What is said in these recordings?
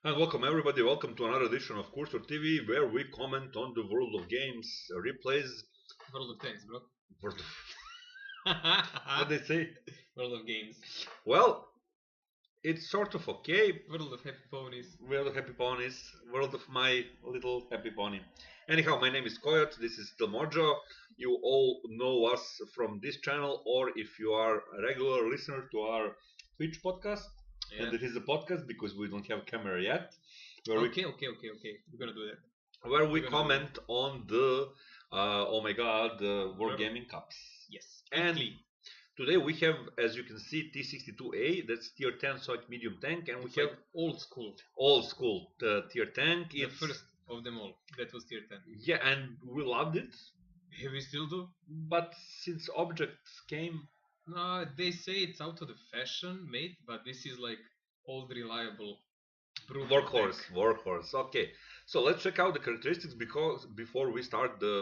And welcome everybody, welcome to another edition of Kursor TV where we comment on the world of games, replays, World of Tanks, bro. world of, what they say? World of Games. Well, it's sort of okay. World of Happy Ponies. World of Happy Ponies, world of my little happy pony. Anyhow, my name is Koyot, this is still Mojo. You all know us from this channel, or if you are a regular listener to our Twitch podcast, Yeah. and it is a podcast because we don't have camera yet. Okay. We're gonna do that. Where we comment on the oh my god, the Wargaming Cups. Yes. And Italy. today we have, as you can see, T-62A, that's tier 10 Soviet medium tank, and we It's have like old school. old school tier tank. The It's first of them all. That was tier 10. yeah, and we loved it, We still do. but since objects came, No, they say it's out of the fashion, mate, but this is like old reliable brutal workhorse. Okay, so let's check out the characteristics because before we start the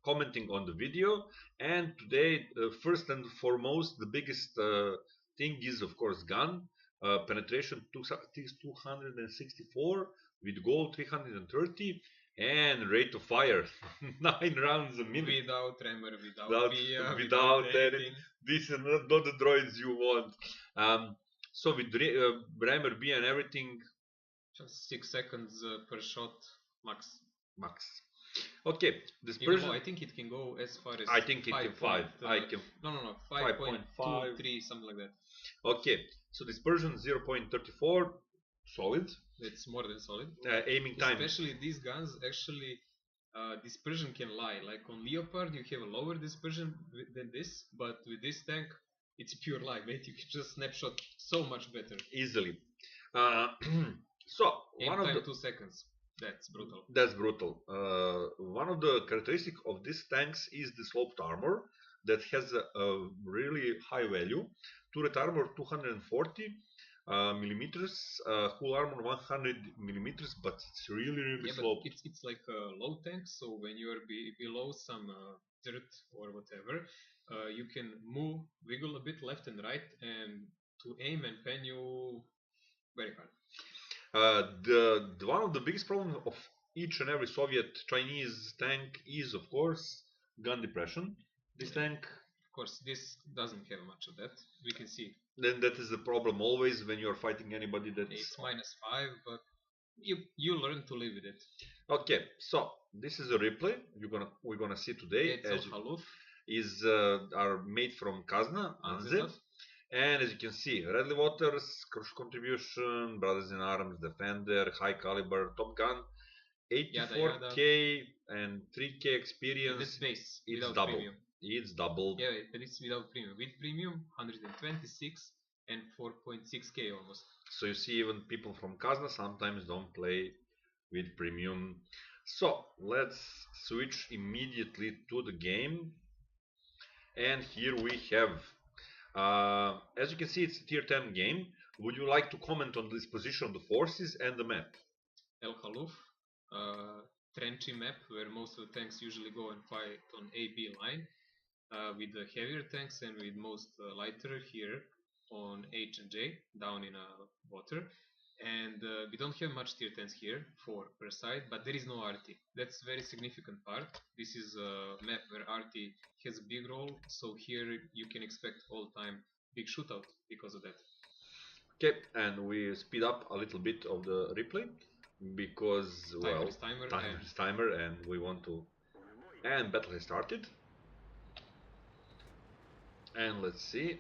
commenting on the video. And today, first and foremost, the biggest thing is of course gun penetration 264 with goal 330 and rate of fire 9 rounds a minute. Without tremor, without Without- BIA, without anything. This is not the droids you want. So with Brammer B and everything, Just 6 seconds per shot max. max. Okay, Even dispersion. though I think it can go as far as I think it can 5. I can. No, 5.5. 5.23, something like that. Okay, so dispersion 0.34, solid. It's more than solid. Aiming time. Especially these guns, actually, dispersion can lie. Like on Leopard, you have a lower dispersion than this, but with this tank, it's pure lie, mate. You can just snapshot so much better. Easily. So Aim one of time the 2 seconds. That's brutal. That's brutal. One of the characteristics of these tanks is the sloped armor that has a really high value. Turret armor 240 millimeters, hull armor 100 millimeters, but it's really Yeah, but sloped. it's like a low tank, so when you are below some dirt or whatever, you can move, wiggle a bit left and right, and to aim and pen you very hard. The one of the biggest problems of each and every Soviet Chinese tank is, of course, gun depression. This tank, Of course, this doesn't have much of that. We can see then that is the problem always when you're fighting anybody that's it's -5, but you learn to live with it. okay. So this is a replay we're gonna see today. It's As Haluf, is are made from Kazna, Anzezaf. and as you can see, Radlley-Walters, crucial contribution, Brothers in Arms, Defender, High Caliber, Top Gun, 84k and 3k experience. That's base. It's without double. Premium. It's double. Yeah, but it's without premium. With premium, 126 and 4.6k almost. So you see, even people from Kazna sometimes don't play with premium. So let's switch immediately to the game. And here we have, as you can see, it's a tier 10 game. Would you like to comment on this position of the forces and the map? El Khaluf, trenchy map where most of the tanks usually go and fight on A-B line, with the heavier tanks and with most lighter here on H and J, down in water. And we don't have much tier 10s here, 4 per side, but there is no RT. That's a very significant part. This is a map where RT has a big role, so here you can expect all time big shootout because of that. Okay, and we speed up a little bit of the replay because, well, Timer is timer and we want to... And battle has started. And let's see.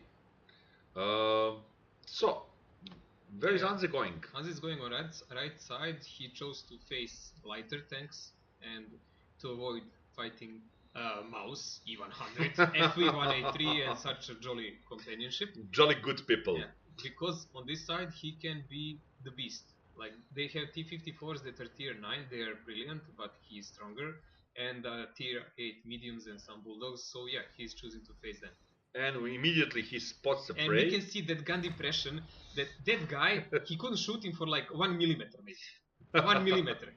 So, where is Anze going? Anze is going on right side. He chose to face lighter tanks and to avoid fighting Mouse E100, FV183 and such a jolly companionship. Jolly good people. Yeah, because on this side he can be the beast. Like they have T-54s that are tier 9, they are brilliant, but he's stronger. And tier 8 mediums and some bulldogs, so yeah, he's choosing to face them. And immediately he spots the prey. And we can see that gun depression, that guy, he couldn't shoot him for like 1 millimeter maybe. 1 millimeter.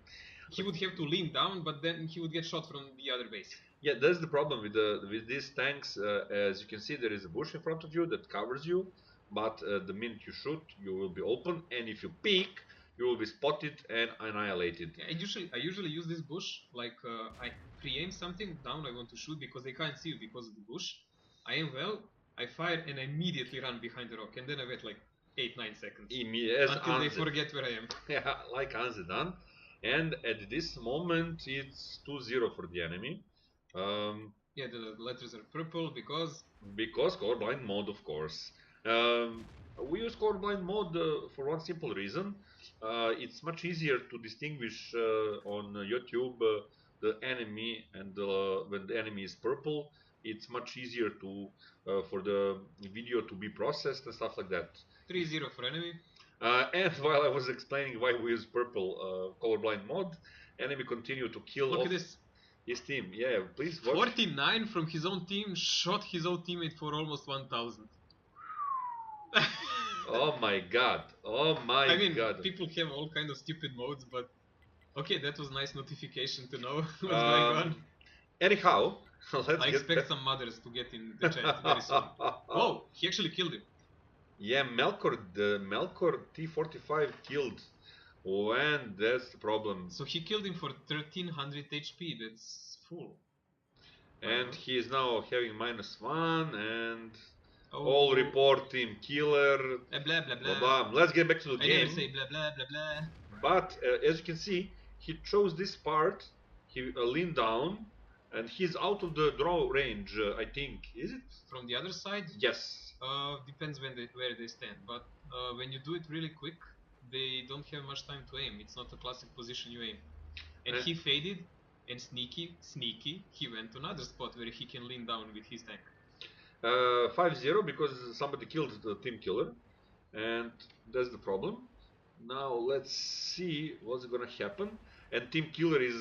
He would have to lean down, but then he would get shot from the other base. Yeah, that's the problem with these tanks. As you can see, there is a bush in front of you that covers you, but the minute you shoot, you will be open, and if you peek, you will be spotted and annihilated. Yeah, I usually use this bush, like I pre-aim something down I want to shoot because they can't see you because of the bush. I aim well, I fire and I immediately run behind the rock and then I wait like 8-9 seconds until they forget where I am. Yeah, like Anzezaf. And at this moment it's 2-0 for the enemy. Yeah, the letters are purple because colorblind mode, of course. We use colorblind mode for one simple reason. It's much easier to distinguish on YouTube the enemy, and when the enemy is purple, it's much easier to for the video to be processed and stuff like that. 3-0 for enemy. And while I was explaining why we use purple colorblind mode, enemy continued to kill. Look at this. His team, yeah, please watch. 49 from his own team shot his own teammate for almost 1000. Oh my god, oh my god. I mean, people have all kind of stupid modes, but okay, that was nice notification to know what's going on. Anyhow, I expect some mothers to get in the chat very soon. Whoa, he actually killed him. Yeah, Melkor T-45 killed. And that's the problem. So he killed him for 1300 HP, that's full. And he is now having -1 and all report him killer. Blah blah blah. Blah. Let's get back to the game. I never say blah blah blah blah. But as you can see, he chose this part, he leaned down, and he's out of the draw range, I think. Is it? From the other side? Yes. Depends where they stand, but when you do it really quick, they don't have much time to aim. It's not a classic position you aim. And he faded, and sneaky, he went to another spot where he can lean down with his tank. 5-0 because somebody killed the team killer, and that's the problem. Now let's see what's gonna happen. And team killer is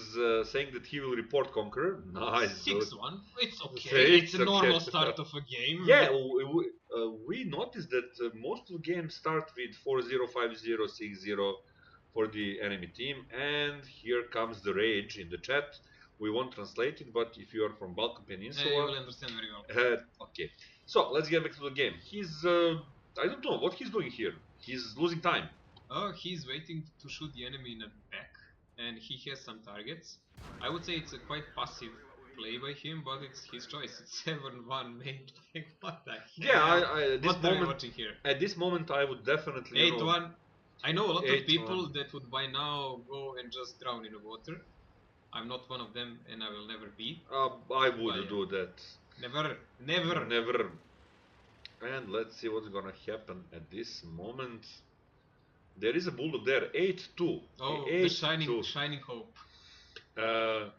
saying that he will report conqueror. Nice. 6-1. It's okay. It's a normal start of a game. Yeah, we noticed that most of the games start with 4-0, 5-0, 6-0 for the enemy team. And here comes the rage in the chat. We won't translate it, but if you are from Balkan Peninsula, you will understand very well. Okay, so let's get back to the game. He's I don't know what he's doing here. He's losing time. Oh, he's waiting to shoot the enemy in the back, and he has some targets. I would say it's a quite passive play by him, but it's his choice. It's 7-1, mate. Like, what the hell? Yeah, at this moment, I would definitely. 8-1. I know a lot of people that would by now go and just drown in the water. I'm not one of them, and I will never be. I would do that. Never. And let's see what's gonna happen at this moment. There is a bulldog there, 8-2. Oh, the shining hope. The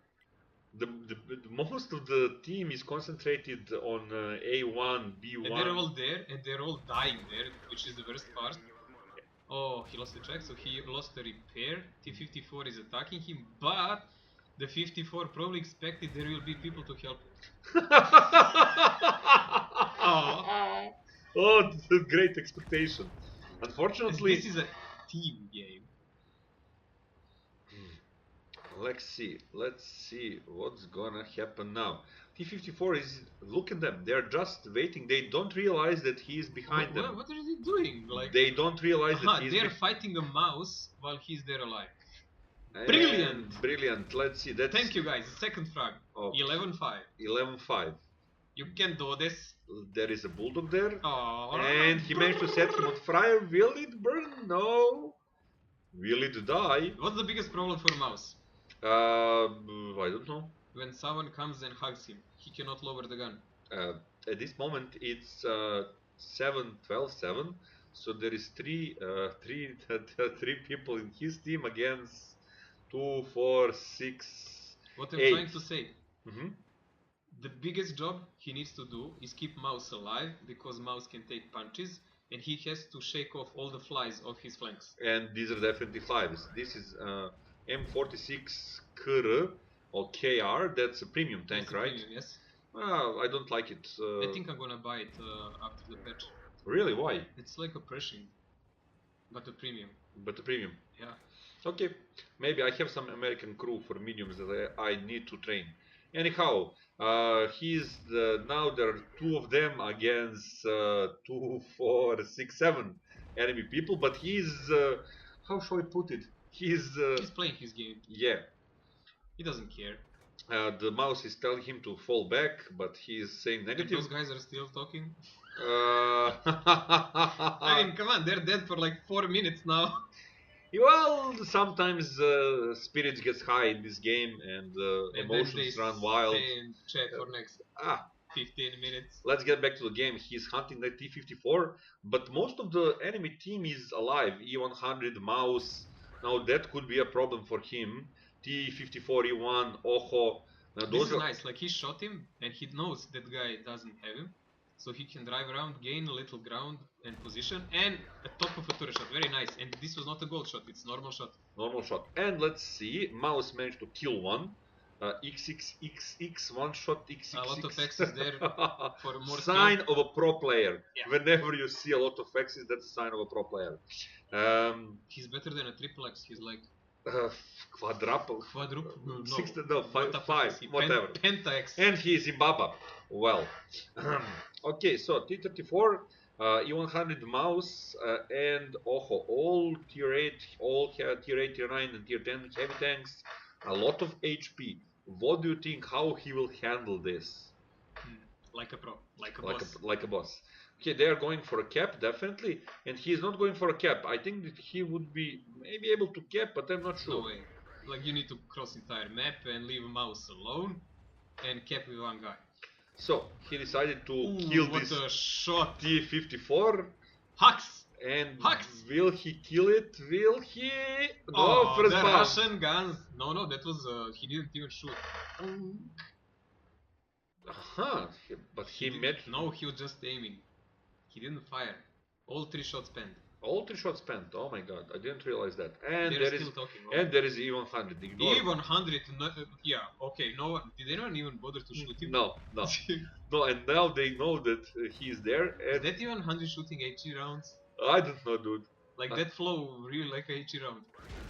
most of the team is concentrated on A1, B1. And they're all there, and they're all dying there, which is the worst part. Oh, he lost the track, so he lost the repair. T-54 is attacking him, but the 54 probably expected there will be people to help him. Oh, that's a great expectation. Unfortunately, this is a team game. Let's see what's gonna happen now. T-54 is, look at them, they're just waiting. They don't realize that he is behind them. What are they doing? Like, they don't realize that he's they're fighting a mouse while he's there alive. Brilliant. Let's see. Thank you guys. Second frag. 11-5. 11-5. You can do this. There is a bulldog there. Oh, and he managed to set him on fire. Will it burn? No. Will it die? What's the biggest problem for a mouse? I don't know. When someone comes and hugs him, he cannot lower the gun. At this moment it's 7-12-7. So there is three people in his team against 2, 4, 6. What I'm 8. trying to say. The biggest job he needs to do is keep mouse alive, because mouse can take punches, and he has to shake off all the flies off his flanks. And these are definitely flies. This is M46 KR or KR. That's a premium tank, right? Premium, yes. I don't like it. I think I'm gonna buy it after the patch. Really? Why? It's like a Pershing, but a premium. Yeah. Okay. Maybe I have some American crew for mediums that I need to train. Anyhow, now there are 2 of them against 2, 4, 6, 7 enemy people, but he's how shall I put it? He's playing his game. yeah. He doesn't care. The mouse is telling him to fall back, but he is saying negative. And those guys are still talking. I I mean, come on, they're dead for like 4 minutes now. Well, sometimes spirits gets high in this game and emotions run wild. And chat for next 15 minutes. Let's get back to the game. He's hunting the T-54, but most of the enemy team is alive. E-100, Mouse. Now that could be a problem for him. T-54, E-1, Ojo. This is nice. Like he shot him, and he knows that guy doesn't have him, so he can drive around, gain a little ground and position, and a top of a turret shot. Very nice. And this was not a gold shot; it's normal shot. Normal shot. And let's see. Mouse managed to kill one. XXXX, one shot, XXX. A lot of X's there for more sign skill. of a pro player. Yeah. Whenever you see a lot of X's, that's a sign of a pro player. He's better than a triple X. He's like quadruple. No, Six, no, five, whatever. Penta X. And he is Zimbabwe. Well, okay, so T-34, E-100 Mouse, and Ojo, all tier 8, all tier 8, tier 9, and tier 10 heavy tanks. A lot of HP. What do you think? How he will handle this? Like a pro, like a boss. Like a boss. Okay, they are going for a cap, definitely, and he is not going for a cap. I think that he would be maybe able to cap, but I'm not sure. No way. Like you need to cross entire map and leave a mouse alone, and cap with one guy. So he decided to kill this a shot. T-54. Hux. And Hux. Will he kill it? Will he? No, oh, first the bomb. Russian guns. No, that was he didn't even shoot. But he met. No, he was just aiming. He didn't fire. All 3 shots spent. All 3 shots spent. Oh my god, I didn't realize that. And They're still talking. And there is E-100. E-100. Yeah. Okay. No one. Did anyone even bother to shoot him? No. No. And now they know that he is there. And is that E-100 shooting HE rounds? I don't know, dude. Like that flow really like a HE round.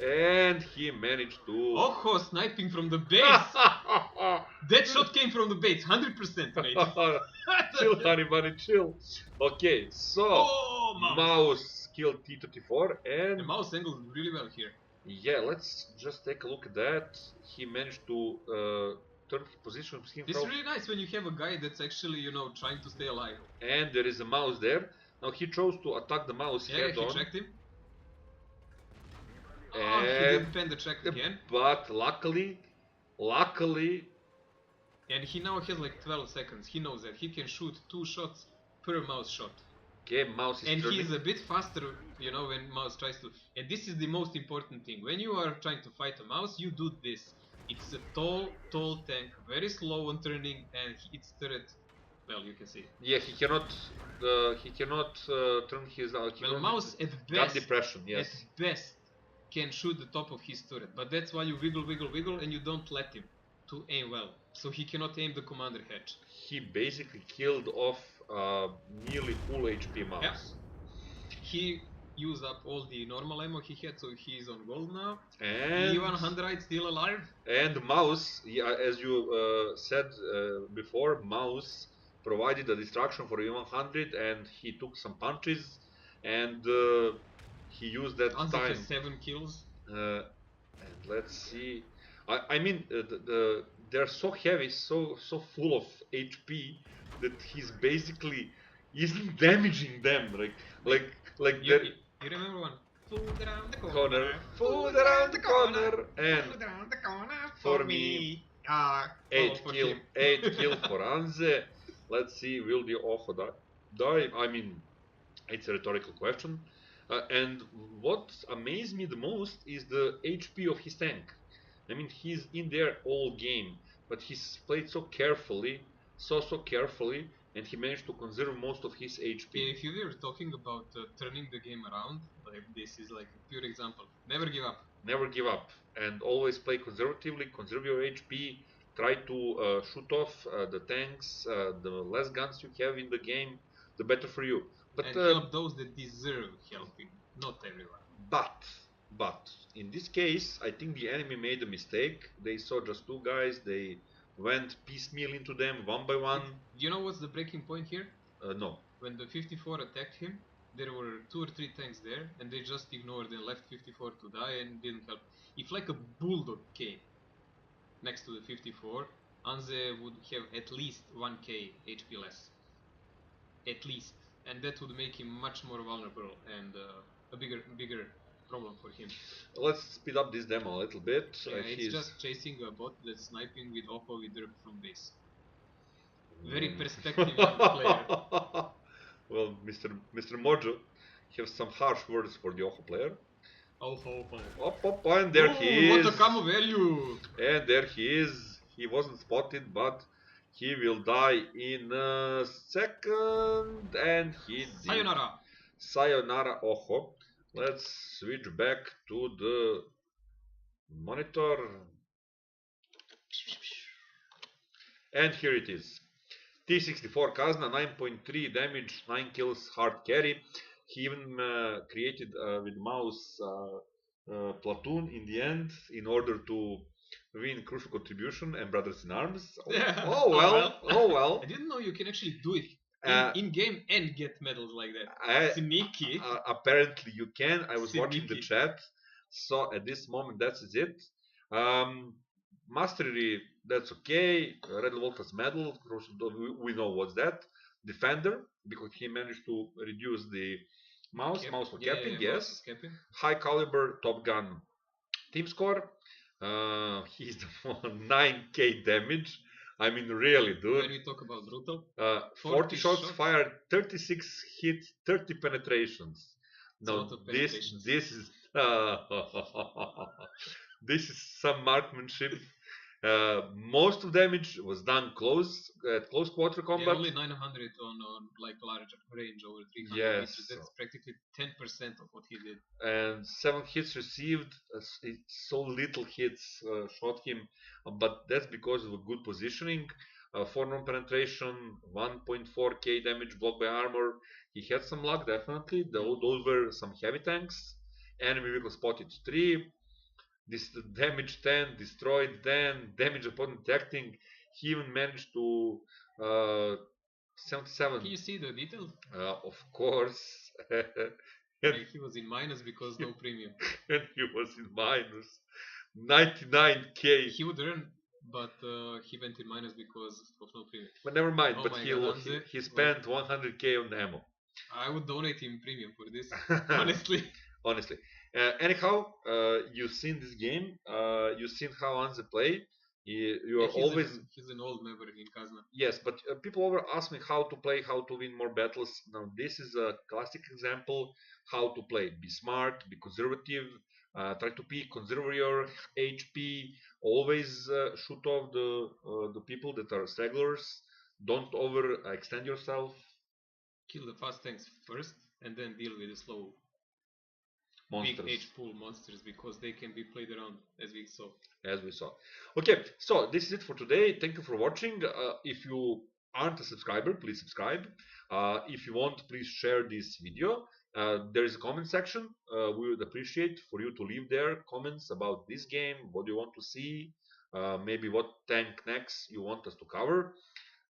And he managed to. Ojo, sniping from the base. That shot came from the base, 100%, mate. Chill, honey bunny, chill. Okay, so mouse killed T-34 and the mouse angled really well here. Yeah, let's just take a look at that. He managed to turn position him. It's really nice when you have a guy that's actually, trying to stay alive. And there is a mouse there. Now he chose to attack the mouse head on. Yeah, he tracked him. And he didn't pen the track again. But luckily. And he now has like 12 seconds. He knows that he can shoot 2 shots per mouse shot. Okay, mouse is and turning. he's a bit faster, when mouse tries to. And this is the most important thing. When you are trying to fight a mouse, you do this. It's a tall tank, very slow on turning, and its turret. Well, you can see. Yeah, he cannot turn his. Mouse at best. Gun depression, yes. At best, can shoot the top of his turret, but that's why you wiggle, and you don't let him to aim well. So he cannot aim the commander hatch. He basically killed off nearly full HP mouse. Yeah. He used up all the normal ammo he had, so he's on gold now. And E-100 still alive. And mouse, yeah, as you said before, mouse provided a distraction for E-100, and he took some punches, and he used that Anzezaf time. has 7 kills. And let's see. I mean, they're so heavy, so full of HP that he's basically isn't damaging them. Like you remember one? Food around the corner. Food around the corner. And food around the corner for me. 8 kill for Anze. Let's see, will the Ojo die? I mean, it's a rhetorical question. And what amazed me the most is the HP of his tank. I mean, he's in there all game, but he's played so carefully, so carefully, and he managed to conserve most of his HP. If you were talking about turning the game around, like this is like a pure example. Never give up. Never give up, and always play conservatively. Conserve your HP. Try to shoot off the tanks. The less guns you have in the game, the better for you. But and help those that deserve helping, not everyone. But in this case, I think the enemy made a mistake. They saw just 2 guys. They went piecemeal into them, one by one. You know what's the breaking point here? No. When the 54 attacked him, there were 2 or 3 tanks there, and they just ignored and left 54 to die and didn't help. If like a bulldog came next to the 54, Anze would have at least 1k HP less. At least. And that would make him much more vulnerable and a bigger problem for him. Let's speed up this demo a little bit. Yeah, it's just chasing a bot that's sniping with Oppo with derp from base. Very perspective young player. Well, Mr. Mojo has some harsh words for the Ojo player. Opo. And there he is. What a camo value! And there he is. He wasn't spotted, but he will die in a second. And he did. Sayonara! Sayonara Ojo. Let's switch back to the monitor. And here it is. T-64 Kazna, 9.3 damage, 9 kills, hard carry. He even created with mouse platoon in the end in order to win crucial contribution and brothers in arms. Yeah. Oh well. I didn't know you can actually do it in game and get medals like that. Sneaky. Apparently you can. I was watching the Sneaky. chat. So at this moment that is it. Mastery, that's okay. Radlley-Walters medal, we know what's that. Defender, because he managed to reduce the mouse for capping, yes. High caliber, top gun team score. He's the one, 9k damage. I mean, really, dude. When we talk about brutal, 40 shots fired, 36 hits, 30 penetrations. No, this is this is some marksmanship. Most of damage was done close quarter combat. Yeah, only 900 on like large range over 300 meters. That's practically 10% of what he did. And 7 hits received. So little hits shot him, but that's because of a good positioning. 4 non-penetration, 1.4k damage blocked by armor. He had some luck, definitely. Those were some heavy tanks. Enemy vehicle spotted 3. This damage 10, destroyed 10, damage upon detecting. He even managed to 77. Can you see the details? Of course. And he was in minus because no premium. And he was in minus 99k. He would earn, but he went in minus because of no premium. But never mind. But he spent 100k on ammo. I would donate him premium for this. Honestly. Anyhow, you've seen this game. You've seen how Anze play. You are always. He's an old member in Kazna. Yes, but people always ask me how to play, how to win more battles. Now this is a classic example how to play. Be smart, be conservative. Try to conserve your HP. Always shoot off the people that are stragglers. Don't overextend yourself. Kill the fast tanks first, and then deal with the slow monsters. Big H pool monsters, because they can be played around as we saw. Okay, so this is it for today. Thank you for watching. If you aren't a subscriber, please subscribe. If you want, please share this video. There is a comment section. We would appreciate for you to leave there comments about this game, what you want to see, maybe what tank next you want us to cover.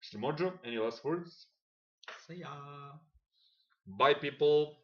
Mr. Mojo, any last words? See ya. Bye, people.